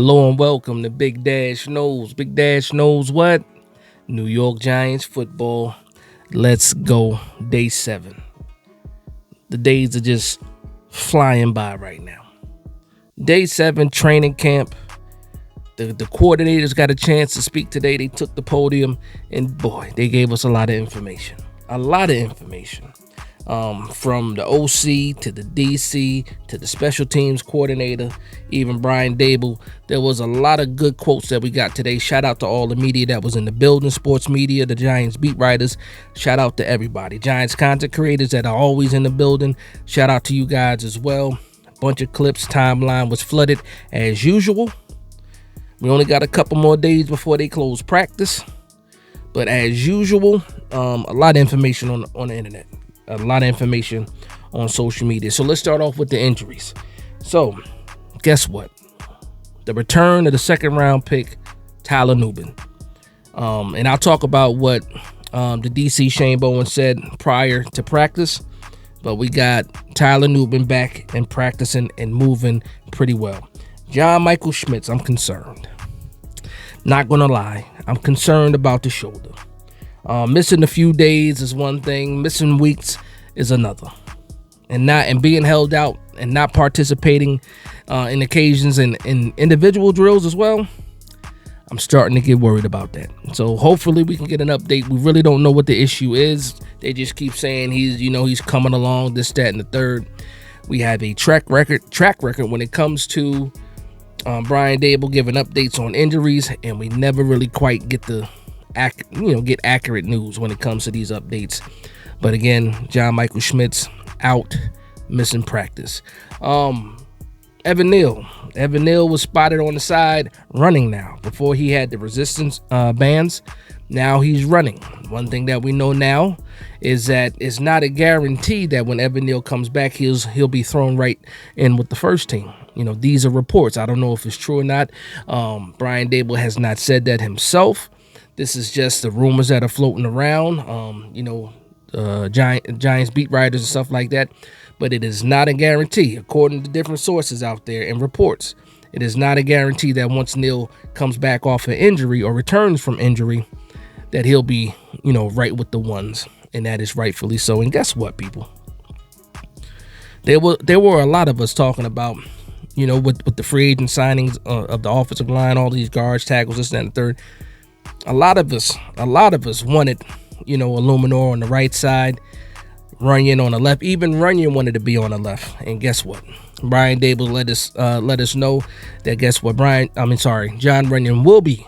Hello and welcome to Big Dash Knows. Big Dash knows what? New York Giants football. Let's go. Day 7. The days are just flying by right now. Day 7 training camp. The coordinators got a chance to speak today. They took the podium and boy, they gave us a lot of information. From the OC to the DC to the special teams coordinator, even Brian Dable. There was a lot of good quotes that we got today. Shout out to all the media that was in the building, sports media, the Giants beat writers. Shout out to everybody. Giants content creators that are always in the building. Shout out to you guys as well. A bunch of clips. Timeline was flooded as usual. We only got a couple more days before they close practice. But as usual, a lot of information on the internet. A lot of information on social media. So let's start off with the injuries. So guess what? The return of the second round pick, Tyler Nubin. And I'll talk about what the DC Shane Bowen said prior to practice. But we got Tyler Nubin back and practicing and moving pretty well. John Michael Schmitz, I'm concerned. Not going to lie. I'm concerned about the shoulder. Missing a few days is one thing. Missing weeks is another. And being held out and not participating in occasions and in individual drills as well, I'm starting to get worried about that. So hopefully we can get an update. We really don't know what the issue is. They just keep saying he's coming along, this, that, and the third. We have a track record when it comes to Brian Dable giving updates on injuries, and we never really quite get get accurate news when it comes to these updates. But again, John Michael Schmitz out, missing practice. Evan Neal was spotted on the side running now. Before he had the resistance bands, now he's running. One thing that we know now is that it's not a guarantee that when Evan Neal comes back, he'll be thrown right in with the first team. These are reports. I don't know if it's true or not. Brian Dable has not said that himself. This is just the rumors that are floating around, Giants beat writers and stuff like that. But it is not a guarantee, according to different sources out there and reports. It is not a guarantee that once Neal comes back off an injury or returns from injury, that he'll be, right with the ones. And that is rightfully so. And guess what, people? There were a lot of us talking about, with the free agent signings of the offensive line, all these guards, tackles, this, that, and the third. A lot of us wanted, Illuminor on the right side, Runyon on the left. Even Runyon wanted to be on the left. And guess what? Brian Dable let us know that guess what? John Runyon will be.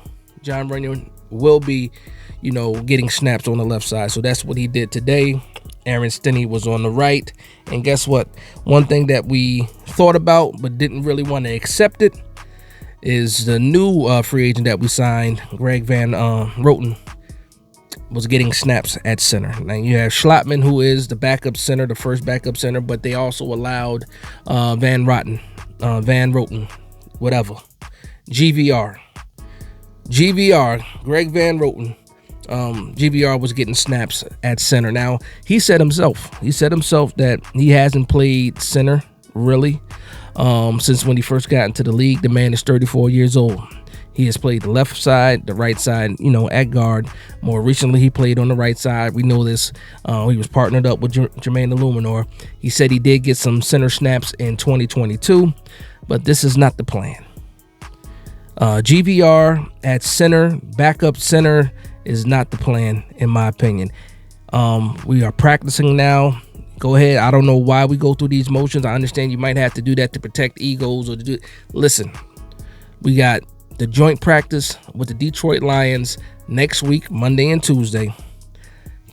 Getting snaps on the left side. So that's what he did today. Aaron Stinney was on the right. And guess what? One thing that we thought about but didn't really want to accept it is the new free agent that we signed, Greg Van Roten, was getting snaps at center. Now you have Schlotman, who is the backup center, the first backup center, but they also allowed Van Roten, whatever, GVR, Greg Van Roten. GVR was getting snaps at center. Now he said himself that he hasn't played center really since when he first got into the league. The man is 34 years old. He has played the left side, the right side, at guard. More recently, he played on the right side. We know this. He was partnered up with Jermaine Illuminor. He said he did get some center snaps in 2022, but this is not the plan. GVR at center, backup center, is not the plan, in my opinion. We are practicing now. Go ahead. I don't know why we go through these motions. I understand you might have to do that to protect egos or to do. Listen, we got the joint practice with the Detroit Lions next week, Monday and Tuesday.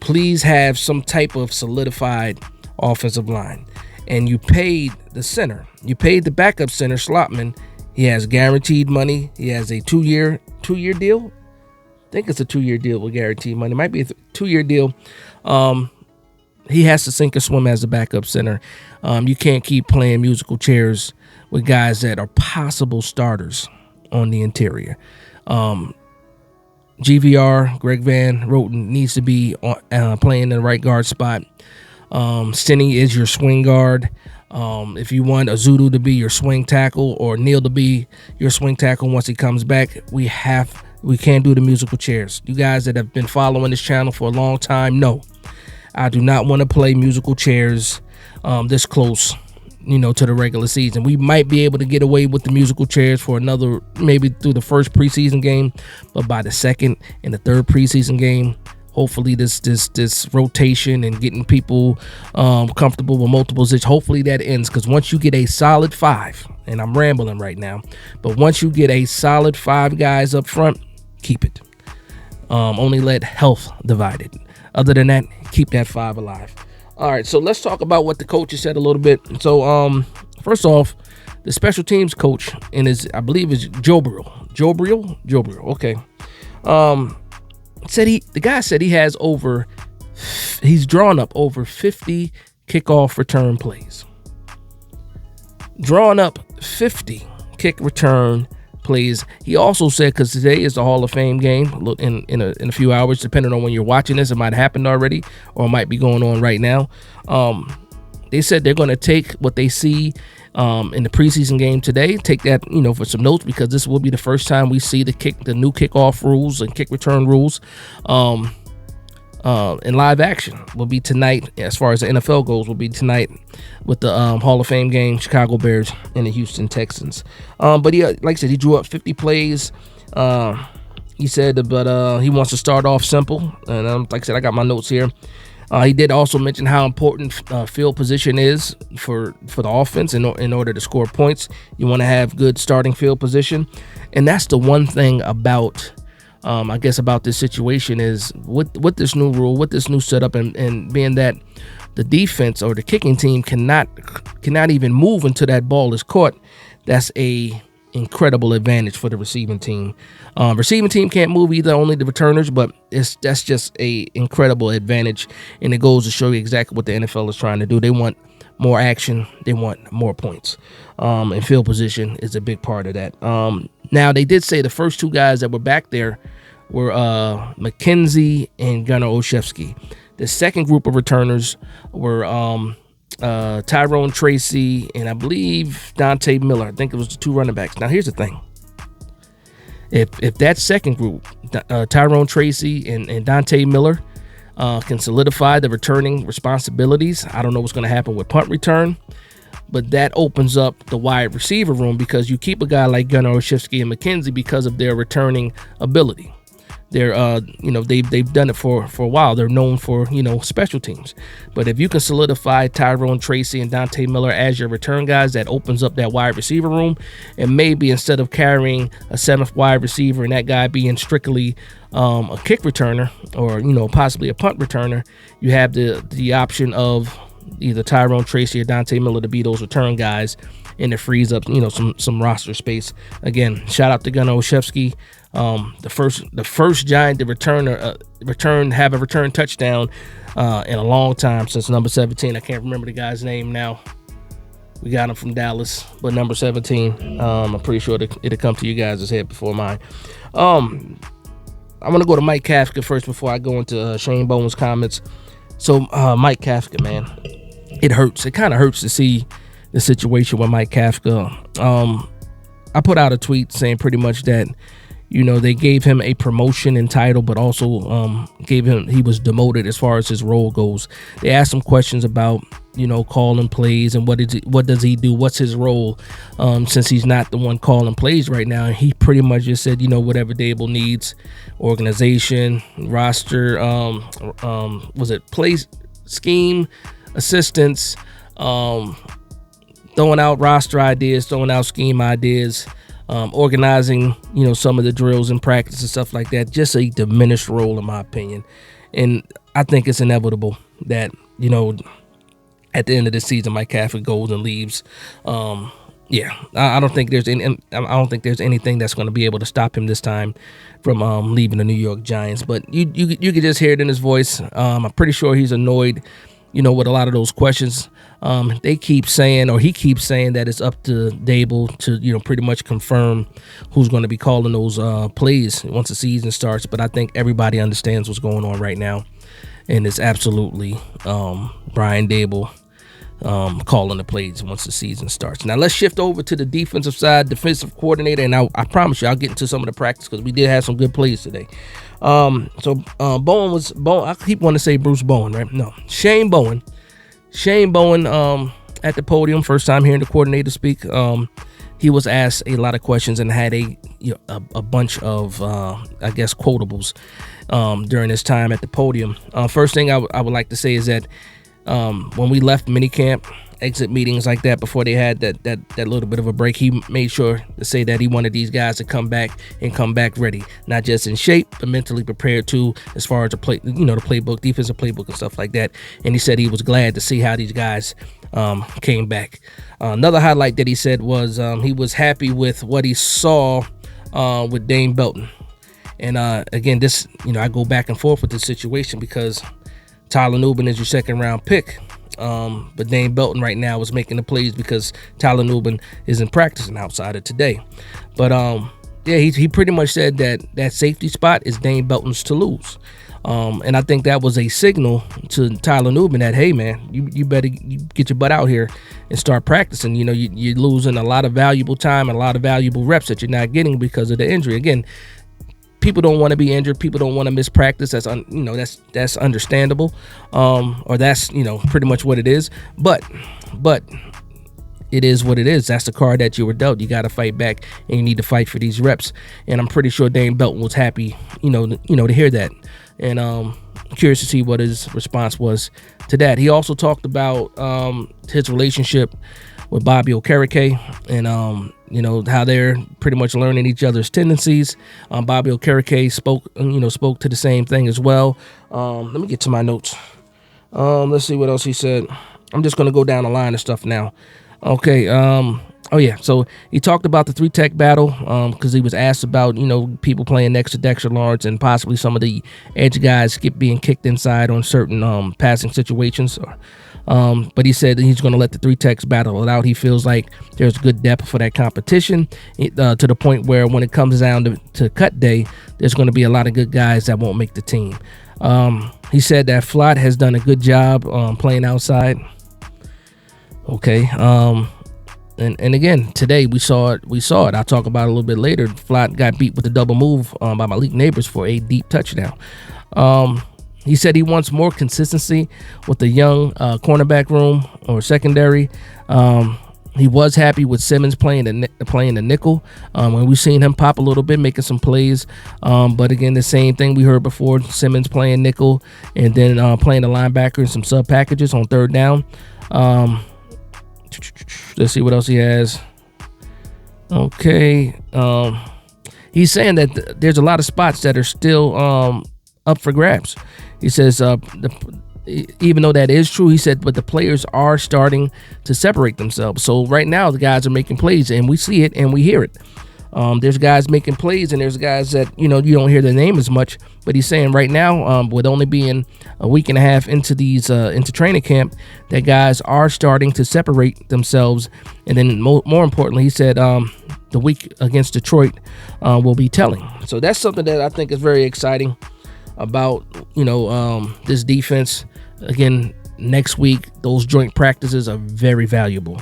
Please have some type of solidified offensive line. And you paid the center. You paid the backup center, Schlotman. He has guaranteed money. He has a two-year deal. I think it's a 2-year deal with guaranteed money. It might be a 2-year deal. He has to sink or swim as a backup center. You can't keep playing musical chairs with guys that are possible starters on the interior. GVR, Greg Van Roten, needs to be playing in the right guard spot. Stinney is your swing guard. If you want Azudu to be your swing tackle or Neal to be your swing tackle once he comes back, we can't do the musical chairs. You guys that have been following this channel for a long time know I do not want to play musical chairs this close, to the regular season. We might be able to get away with the musical chairs for another, maybe through the first preseason game, but by the second and the third preseason game, hopefully this rotation and getting people comfortable with multiple positions, hopefully that ends. Because once you get a solid 5, and I'm rambling right now, but once you get a solid 5 guys up front, keep it. Only let health divide it. Other than that, keep that 5 alive. All right, so let's talk about what the coaches said a little bit. So, first off, the special teams coach, I believe is Jobriel. Okay. The guy said he's drawn up over 50 kickoff return plays. Drawn up 50 kick return plays. He also said, because today is the Hall of Fame game in a few hours, depending on when you're watching this, it might have happened already or it might be going on right now. They said they're going to take what they see in the preseason game today, take that for some notes, because this will be the first time we see the new kickoff rules and kick return rules in live action. Will be tonight, as far as the NFL goes, will be tonight with the Hall of Fame game, Chicago Bears and the Houston Texans. But he, like I said, he drew up 50 plays. He said, but he wants to start off simple. And like I said, I got my notes here. He did also mention how important field position is for the offense. In order to score points, you want to have good starting field position. And that's the one thing about I guess about this situation is with this new rule, with this new setup, and being that the defense or the kicking team cannot even move until that ball is caught. That's a incredible advantage for the receiving team. Receiving team can't move either, only the returners, but that's just a incredible advantage, and it goes to show you exactly what the NFL is trying to do. They want more action, they want more points, and field position is a big part of that. Now, they did say the first 2 guys that were back there were McKenzie and Gunnar Olszewski. The second group of returners were Tyrone Tracy and I believe Dante Miller. I think it was the 2 running backs. Now, here's the thing. If that second group, Tyrone Tracy and Dante Miller, can solidify the returning responsibilities, I don't know what's going to happen with punt return, but that opens up the wide receiver room, because you keep a guy like Gunnar Olszewski and McKenzie because of their returning ability. They're they've done it for a while. They're known for special teams. But if you can solidify Tyrone Tracy and Dante Miller as your return guys, that opens up that wide receiver room. And maybe instead of carrying a 7th wide receiver and that guy being strictly a kick returner or possibly a punt returner, you have the option of either Tyrone Tracy or Dante Miller to be those return guys, and it frees up some roster space. Again, shout out to Gunnar Olszewski. The first Giant to have a return touchdown in a long time, since number 17. I can't remember the guy's name now. We got him from Dallas, but number 17. I'm pretty sure it'll come to you guys' head before mine. I'm gonna go to Mike Kafka first before I go into Shane Bowen's comments. So Mike Kafka, man, it hurts. It kind of hurts to see the situation with Mike Kafka. I put out a tweet saying pretty much that they gave him a promotion and title, but also he was demoted as far as his role goes. They asked him questions about calling plays and what does he do, what's his role, since he's not the one calling plays right now. And he pretty much just said whatever Dable needs, organization, roster, was it play scheme, assistance, throwing out roster ideas, throwing out scheme ideas, organizing, some of the drills and practice and stuff like that. Just a diminished role, in my opinion. And I think it's inevitable that, at the end of the season, Mike Kafka goes and leaves. I don't think there's anything that's going to be able to stop him this time from leaving the New York Giants. But you can just hear it in his voice. I'm pretty sure he's annoyed, with a lot of those questions. He keeps saying that it's up to Dable to, pretty much confirm who's going to be calling those plays once the season starts. But I think everybody understands what's going on right now. And it's absolutely Brian Dable calling the plays once the season starts. Now let's shift over to the defensive side, defensive coordinator, and I promise you I'll get into some of the practice because we did have some good plays today. Bowen. I keep wanting to say Bruce Bowen, right? No, Shane Bowen. At the podium, first time hearing the coordinator speak. He was asked a lot of questions and had a bunch of I guess quotables during his time at the podium. First thing I would like to say is that when we left minicamp, exit meetings like that, before they had that little bit of a break, he made sure to say that he wanted these guys to come back ready, not just in shape, but mentally prepared too, as far as the playbook, defensive playbook and stuff like that. And he said he was glad to see how these guys came back. Another highlight that he said was he was happy with what he saw with Dane Belton. And again, this, I go back and forth with this situation because Tyler Nubin is your second round pick. But Dane Belton right now is making the plays because Tyler Nubin isn't practicing outside of today. But he pretty much said that safety spot is Dane Belton's to lose. And I think that was a signal to Tyler Nubin that, hey man, you better get your butt out here and start practicing. You're losing a lot of valuable time and a lot of valuable reps that you're not getting because of the injury. Again, people don't want to be injured. People don't want to miss practice. That's understandable. Or that's, pretty much what it is. But it is what it is. That's the card that you were dealt. You got to fight back, and you need to fight for these reps. And I'm pretty sure Dane Belton was happy, to hear that. And curious to see what his response was to that. He also talked about his relationship with Bobby Okereke and how they're pretty much learning each other's tendencies. Bobby Okereke spoke to the same thing as well. Let me get to my notes. Let's see what else he said. I'm just going to go down the line of stuff now. Okay. So he talked about the 3-tech battle because he was asked about, people playing next to Dexter Lawrence and possibly some of the edge guys being kicked inside on certain passing situations. But he said that he's going to let the 3-techs battle it out. He feels like there's good depth for that competition to the point where when it comes down to cut day, there's going to be a lot of good guys that won't make the team. He said that Flott has done a good job playing outside. Okay. And again, today we saw it. I'll talk about it a little bit later. Flott got beat with a double move by Malik Neighbors for a deep touchdown. He said he wants more consistency with the young cornerback room or secondary. He was happy with Simmons playing the nickel. And we've seen him pop a little bit, making some plays. But again, the same thing we heard before: Simmons playing nickel and then playing the linebacker in some sub packages on third down. Let's see what else he has. Okay. He's saying that there's a lot of spots that are still up for grabs. He says, even though that is true, he said, but the players are starting to separate themselves. So right now, the guys are making plays, and we see it and we hear it. There's guys making plays, and there's guys that, you don't hear their name as much. But he's saying right now, with only being a week and a half into into training camp, that guys are starting to separate themselves. And then more importantly, he said the week against Detroit will be telling. So that's something that I think is very exciting about, this defense. Again, next week, those joint practices are very valuable.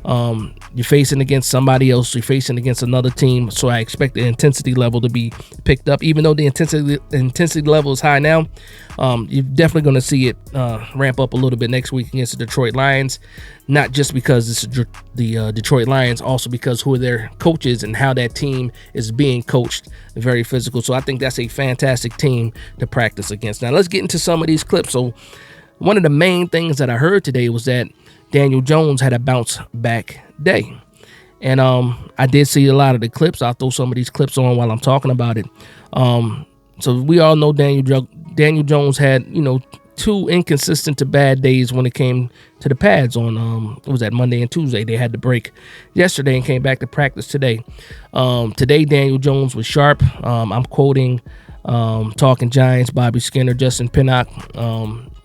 You're facing against somebody else. You're facing against another team. So I expect the intensity level to be picked up. Even though the intensity level is high now, you're definitely going to see it ramp up a little bit next week against the Detroit Lions. Not just because it's the Detroit Lions, also because who their coaches and how that team is being coached. Very physical. So I think that's a fantastic team to practice against. Now let's get into some of these clips. So one of the main things that I heard today was that Daniel Jones had a bounce back day. And I did see a lot of the clips. I'll throw some of these clips on while I'm talking about it. So we all know Daniel Jones had, 2 inconsistent to bad days when it came to the pads on what was that, Monday and Tuesday. They had to break yesterday and came back to practice today. Today Daniel Jones was sharp. I'm quoting Talking Giants, Bobby Skinner, Justin Pinnock.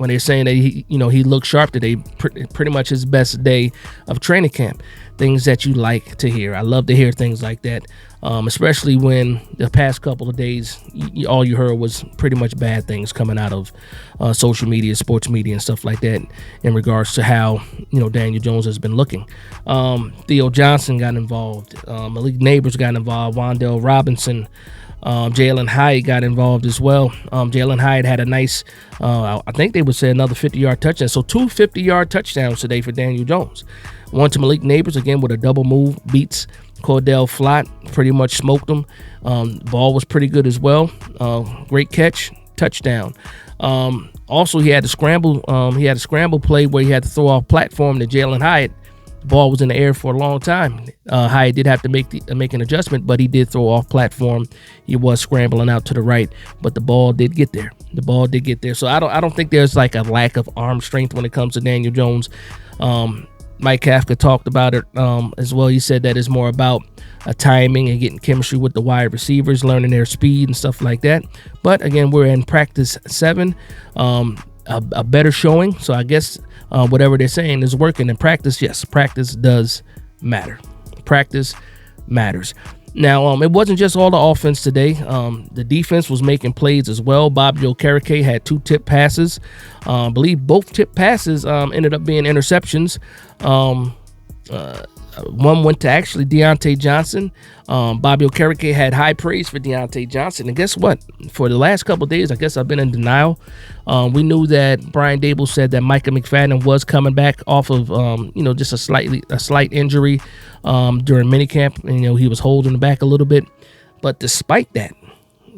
when they're saying that he looked sharp today, pretty much his best day of training camp. Things that you like to hear. I love to hear things like that, especially when the past couple of days, all you heard was pretty much bad things coming out of social media, sports media, and stuff like that in regards to how Daniel Jones has been looking. Theo Johnson got involved. Malik Neighbors got involved. Wan'Dale Robinson. Jalen Hyatt got involved as well. Jalen Hyatt had a nice, I think they would say another 50-yard touchdown. So 2 50-yard touchdowns today for Daniel Jones. One to Malik Neighbors, again, with a double move, beats Cordell Flott, pretty much smoked him. Ball was pretty good as well. Great catch, touchdown. Also, he had a scramble play where he had to throw off platform to Jalen Hyatt. The ball was in the air for a long time. Hyatt did have to make an adjustment, but he did throw off platform. He was scrambling out to the right, but the ball did get there. So I don't think there's like a lack of arm strength when it comes to Daniel Jones. Mike Kafka talked about it as well. He said that it's more about timing and getting chemistry with the wide receivers, learning their speed and stuff like that. But again, we're in practice 7, a better showing. So I guess whatever they're saying is working. In practice, yes, practice does matter. Practice matters. Now, it wasn't just all the offense today. The defense was making plays as well. Bobby Okereke had 2 tip passes. I believe both tip passes ended up being interceptions. One went to actually Deontay Johnson. Bobby Okereke had high praise for Deontay Johnson. And guess what? For the last couple of days, I guess I've been in denial. We knew that Brian Dable said that Micah McFadden was coming back off of, just a slight injury during minicamp. And, he was holding back a little bit. But despite that,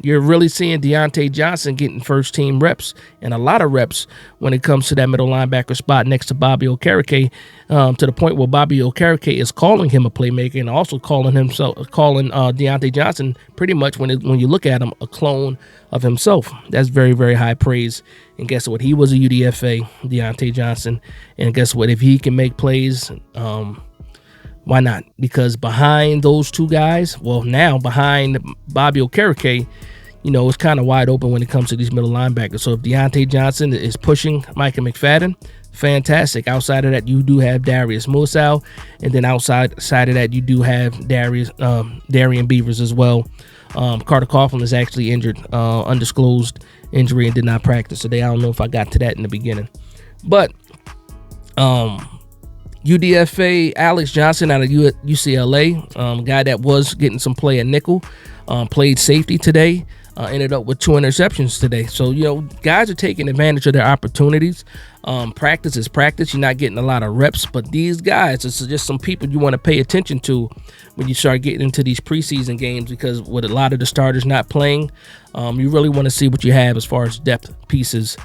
you're really seeing Deontay Johnson getting first-team reps and a lot of reps when it comes to that middle linebacker spot next to Bobby Okereke, to the point where Bobby Okereke is calling him a playmaker and also calling Deontay Johnson pretty much, when you look at him, a clone of himself. That's very, very high praise. And guess what? He was a UDFA, Deontay Johnson. And guess what? If he can make plays, why not? Because behind those two guys, now behind Bobby Okereke, it's kind of wide open when it comes to these middle linebackers. So if Deontay Johnson is pushing Micah McFadden, fantastic. Outside of that, you do have Darius Mursal, and then outside of that, you do have Darian Beavers as well. Carter Coughlin is actually injured, undisclosed injury, and did not practice today. I don't know if I got to that in the beginning, but UDFA Alex Johnson out of UCLA, guy that was getting some play at nickel, played safety today, ended up with 2 interceptions today. So, guys are taking advantage of their opportunities. Practice is practice. You're not getting a lot of reps, but these guys, it's just some people you want to pay attention to when you start getting into these preseason games, because with a lot of the starters not playing, you really want to see what you have as far as depth pieces,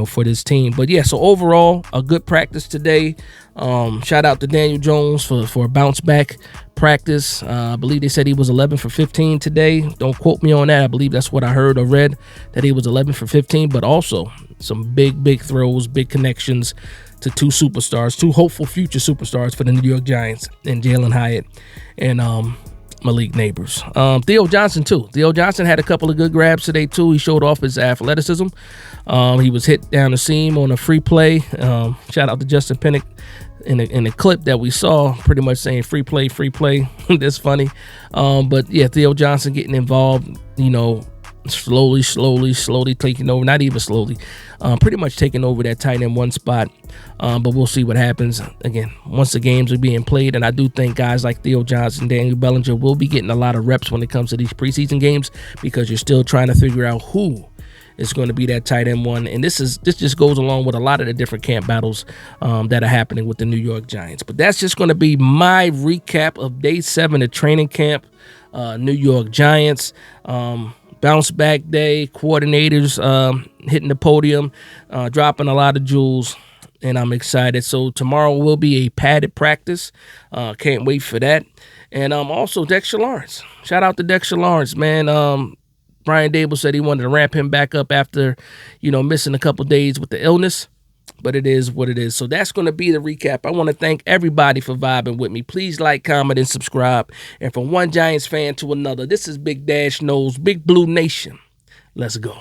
for this team. But yeah, so overall, a good practice today. Shout out to Daniel Jones for a bounce back practice. I believe they said he was 11 for 15 today. Don't quote me on that. I believe that's what I heard or read, that he was 11 for 15, but also some big throws, big connections to 2 superstars, 2 hopeful future superstars for the New York Giants, and Jalen Hyatt and Malik Neighbors. Theo Johnson too. Theo Johnson had a couple of good grabs today too. He showed off his athleticism. He was hit down the seam on a free play. Shout out to Justin Pinnock in the clip that we saw, pretty much saying free play. That's funny. But yeah, Theo Johnson getting involved, slowly taking over, not even slowly, pretty much taking over that tight end 1 spot. But we'll see what happens again once the games are being played. And I do think guys like Theo Johnson, Daniel Bellinger will be getting a lot of reps when it comes to these preseason games, because you're still trying to figure out who is going to be that tight end 1. And this just goes along with a lot of the different camp battles that are happening with the New York Giants. But that's just going to be my recap of day 7 of training camp. New York Giants. Bounce back day, coordinators hitting the podium, dropping a lot of jewels, and I'm excited. So tomorrow will be a padded practice. Can't wait for that. And also Dexter Lawrence. Shout out to Dexter Lawrence, man. Brian Dable said he wanted to ramp him back up after, missing a couple days with the illness. But it is what it is. So that's going to be the recap. I want to thank everybody for vibing with me. Please like, comment, and subscribe. And from one Giants fan to another, this is Big Dash Knows, Big Blue Nation. Let's go.